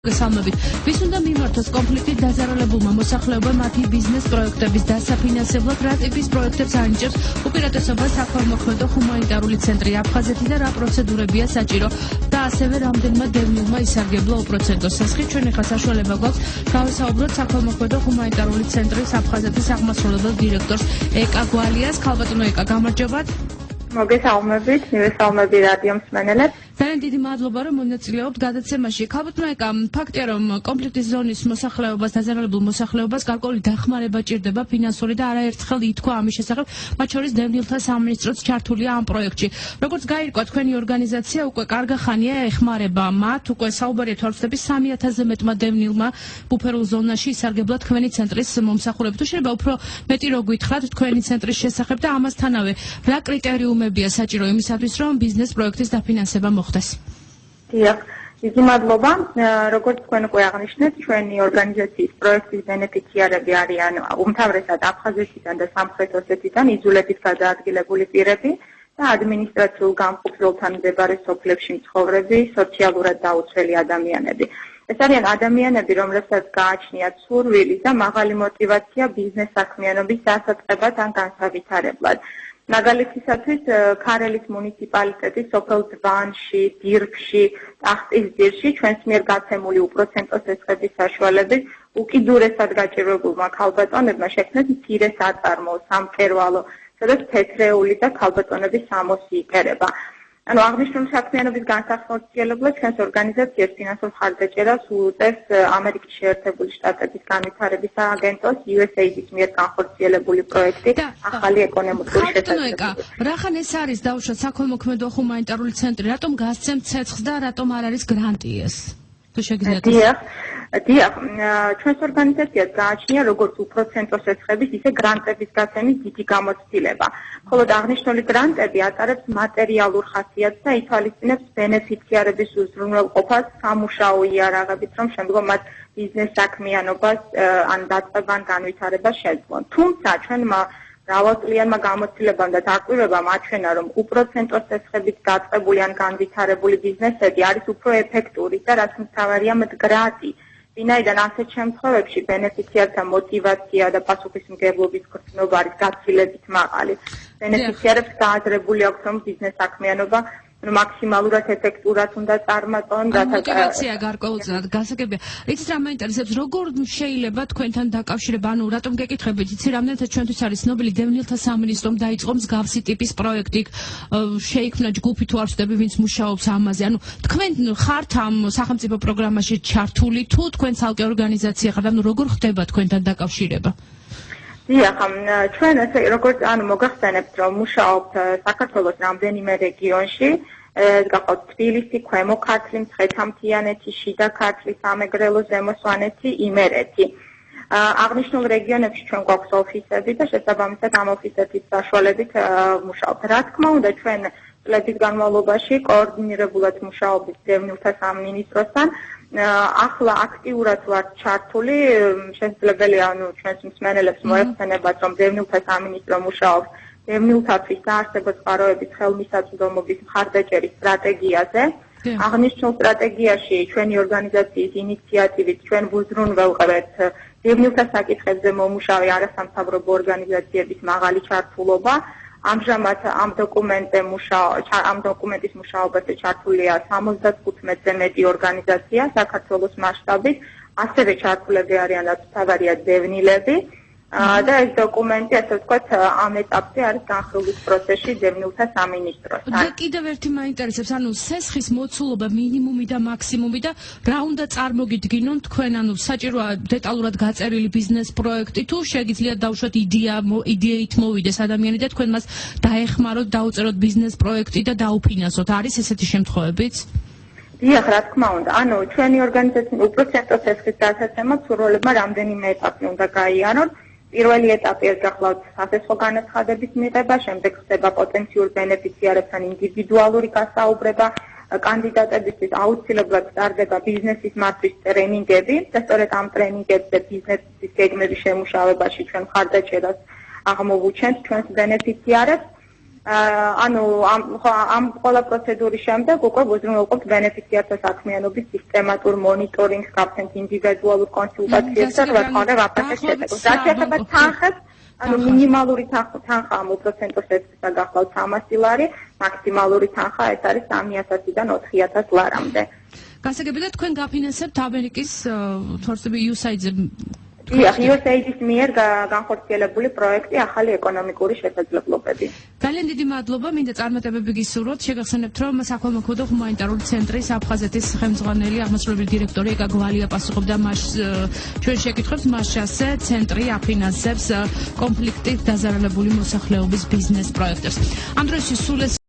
გესალმებით. ვის უნდა მიმართოს კონფლიქტით დაზარალებულმა მოსახლეობამ მათი ბიზნეს პროექტების დასაფინანსებლად რა ტიპის პროექტებს ანიჭებს უპირატესობას საქველმოქმედო ჰუმანიტარული ცენტრი აფხაზეთი და რა პროცედურებია საჭირო და ასევე რამდენმა დევნილმა ისარგებლა უპროცენტო სასხი. ჩვენ ახლა საშუალება გვაქვს გავესაუბროთ საქველმოქმედო ჰუმანიტარული ცენტრის აფხაზეთის აღმასრულებელ დირექტორს ეკა გვალიას. ქალბატონო ეკა, გამარჯობათ. მოგესალმებით, მივესალმები რადიო მსმენელებს. ძალიან დიდი მადლობა, რომ მონაწილეობთ გადაცემაში. ქალბატონო ეკა, ფაქტია, რომ კონფლიქტის ზონის მოსახლეობას, დაზარალებულ მოსახლეობას გარკვეული დახმარება ჭირდება ფინანსური და არაერთხელ ითქვა ამის შესახებ, მათ შორის დევნილთა სამინისტროც ჩართულია ამ პროექტში. როგორც გაირკვა, თქვენი ორგანიზაცია უკვე კარგა ხანია ეხმარება მათ, უკვე საუბარია თვალწინები 3000-ზე მეტმა დევნილმა ბუფერულ ზონაში ისარგებლა თქვენი ცენტრის მომსახურებით. თუ შეიძლება უფრო მეტი რო გითხრათ თქვენი ცენტრის შესახებ და ამასთანავე რა კრიტერიუმებია საჭირო იმისათვის, რომ ბიზნეს პროექტის დაფინანსება მოხდეს? დიახ, დიდი მადლობა. როგორც თქვენ უკვე აღნიშნეთ, ჩვენი ორგანიზაციის პროექტის ბენეფიციარები არიან უმთავრესად აფხაზეთიდან და სამხრეთ ოსეთიდან იძულებით გადაადგილებული პირები და ადმინისტრაციულ განყოფილებთან მდებარე სოფლებში მცხოვრები სოციალურად დაუცველი ადამიანები. ეს არიან ადამიანები, რომლებსაც გააჩნიათ სურვილი და მაღალი мотиваცია ბიზნეს საქმიანობის დასაწყებად ან განსავითარებლად. მაგალითისათვის ქარელის მუნიციპალიტეტის სოფელ დვანში, დირფში, ტახტისძირში ჩვენს მიერ გაცემული უპროცენტო სესხების საშუალებით უკიდურესად გაჭირვებულმა ქალბატონებმა შექმნეს მცირე საწარმო, სამკერვალო, სადაც თეთრეული და ქალბატონების სამოსი იკერება. ანუ აღნიშნული საქმიანობის განსახორციელებლად ჩვენს ორგანიზაციას ფინანსურ მხარდაჭერას უწევს ამერიკის შეერთებული შტატების განვითარების აგენტოს USAID-ის მიერ განხორციელებული პროექტი ახალი ეკონომიკური შესაძლებლობები. რახან ეს არის დაუშვათ საქველმოქმედო ჰუმანიტარული ცენტრი, რატომ გასცემთ ცეცხლს და რატომ არ არის გრანტი ეს? თუ შეგიძლიათ. დიახ, ჩვენს ორგანიზაციას გააჩნია როგორც უპროცენტო სესხების, ისე გრანტების გაცემის დიდი გამოცდილება. ხოლო აღნიშნული გრანტები ატარებს მატერიალურ ხასიათს და ითვალისწინებს ბენეფიციარების უზრუნველყოფას სამუშაო იარაღებით, რომ შემდგომ მათ ბიზნეს საქმიანობას ან დაწყება ან განვითარება შეძლონ. თუმცა ჩვენმა მრავალწლიანმა გამოცდილებამ და დაკვირვებამ აჩვენა, რომ უპროცენტო სესხებით დაწყებული ან განვითარებული ბიზნესები არის უფრო ეფექტური და რაც მთავარია მდგრადი. ვინაიდან ასეთ შემთხვევებში ბენეფიციართა мотиваცია და პასუხისმგებლობის გრძნობა არის გაცილებით მაღალი. ბენეფიციარებს გააზრებული აქვს, რომ ბიზნეს საქმიანობა მაქსიმალურად ეფექტურად უნდა წარმატონ და мотиваცია გარკვეულწილად გასაგებია. იცით რა მაინტერესებს, როგორ შეიძლება თქვენთან დაკავშირება, ანუ რატომ გეკითხებით, იცი რამდენად ჩვენთვის არის ცნობილი დევნილთა სამინისტრომ დაიწყო მსგავსი ტიპის პროექტი, შეიქმნა ჯგუფი თუ არ ვცდები, ვინც მუშაობს ამაზე. ანუ თქვენ ხართ ამ სახელმწიფო პროგრამაში ჩართული თუ თქვენ ცალკე ორგანიზაცია ხართ, ანუ როგორ ხდება თქვენთან დაკავშირება? დიახ, ჩვენ ესე როგორც მოგახსენებთ, რომ მუშაობთ საქართველოს რამდენიმე რეგიონში, გახავთ თბილისი, ქვემო ქართლი, მცხეთა-მთიანეთი, შიდა ქართლი, სამეგრელო, ზემო სვანეთი, იმერეთი. აღნიშნულ რეგიონებში ჩვენ გვაქვს ოფისები და შესაბამისად ამ ოფისების საშუალებით მუშაობთ. რა თქმა უნდა, ჩვენ წლების განმავლობაში კოორდინირებულად მუშაობთ დევნილთა სამინისტროსთან. ახლა აქტიურად ვართ ჩართული, შესაძლებელია ჩვენს მსმენელებს მოეხსენებათ, რომ დევნილთა სამინისტრო მუშაობს დევნილთათვის საარსებო წყაროების ხელმისაწვდომობის მხარდაჭერის სტრატეგიაზე. აღნიშნულ სტრატეგიაში ჩვენი ორგანიზაციის ინიციატივით ჩვენ ვუზრუნველყავთ დევნილთა საკითხებზე მომუშავე არასამთავრობო ორგანიზაციების მაღალი ჩართულობა. ამჟამად ამ დოკუმენტის მუშაობაზე ჩართულია 75-ზე მეტი ორგანიზაცია საქართველოს მასშტაბით, ასევე ჩართულები არიან მთავარია დევნილები და ეს დოკუმენტი, ასე ვთქვათ, ამ ეტაპზე არის განხილვის პროცესში დევნილთა სამინისტროსთან. და კიდევ ერთი მაინტერესებს, ანუ სესხის მოცულობა მინიმუმი და მაქსიმუმი და რა უნდა წარმოგიდგინონ თქვენ, ანუ საჭიროა დეტალურად გაწერილი ბიზნეს პროექტი თუ შეგიძლიათ დაუშვათ იდეით მოვიდეს ადამიანი და თქვენ მას დაეხმაროთ, დაუწეროთ ბიზნეს პროექტი და დაუფინანსოთ. არის ესეთი შემთხვევებიც? დიახ, რა თქმა უნდა. ჩვენი ორგანიზაციის უპროცენტო სესხის დასაცემად სურვილებმა რამდენიმე ეტაპი უნდა გაიაროთ. პირველი ეტაპი ეს გახლავთ სასესხო განაცხადების მიღება, შემდეგ ხდება პოტენციურ ბენეფიციარებთან ინდივიდუალური გასაუბრება, კანდიდატებისთვის აუცილებლად სტარდება ბიზნესის მართვის ტრენინგები და სწორედ ამ ტრენინგებზე ბიზნესის გეგმების შემუშავებაში ჩვენ მხარდაჭერას აღმოვუჩენთ ჩვენს ბენეფიციარებს. ანუ ამ ყველა პროცედურის შემდეგ უკვე უზრუნველყოფთ ბენეფიციართა საქმიანობის სისტემატურ მონიტორინგს, გახსენთ ინდივიდუალურ კონსულტაციებს და რა თქმა უნდა ვაფასებთ შედეგებს. რაც შეეხება თანხებს, ანუ მინიმალური თანხა ამ უპროცენტო შეცდომისა გახლავთ 300 ლარი, მაქსიმალური თანხა ეს არის 3000-დან 4000 ლარამდე. გასაგებია თქვენ გაფინანსებთ ამერიკის USAID-ზე USAID-ის მიერ განხორციელებული პროექტი ახალი ეკონომიკური შესაძლებლობები. ძალიან დიდი მადლობა, მინდა წარმატებები გისურვოთ. შეგახსენებთ, რომ საქველმოქმედო და ჰუმანიტარული ცენტრის აფხაზეთის ხელმძღვანელი აღმასრულებელი დირექტორი ეკა გვალია პასუხობდა ჩვენ შეკითხვებს, მას ასე ცენტრი აფინანსებს კონფლიქტით დაზარალებული მოსახლეობის ბიზნეს პროექტებს. ამ დროს სულ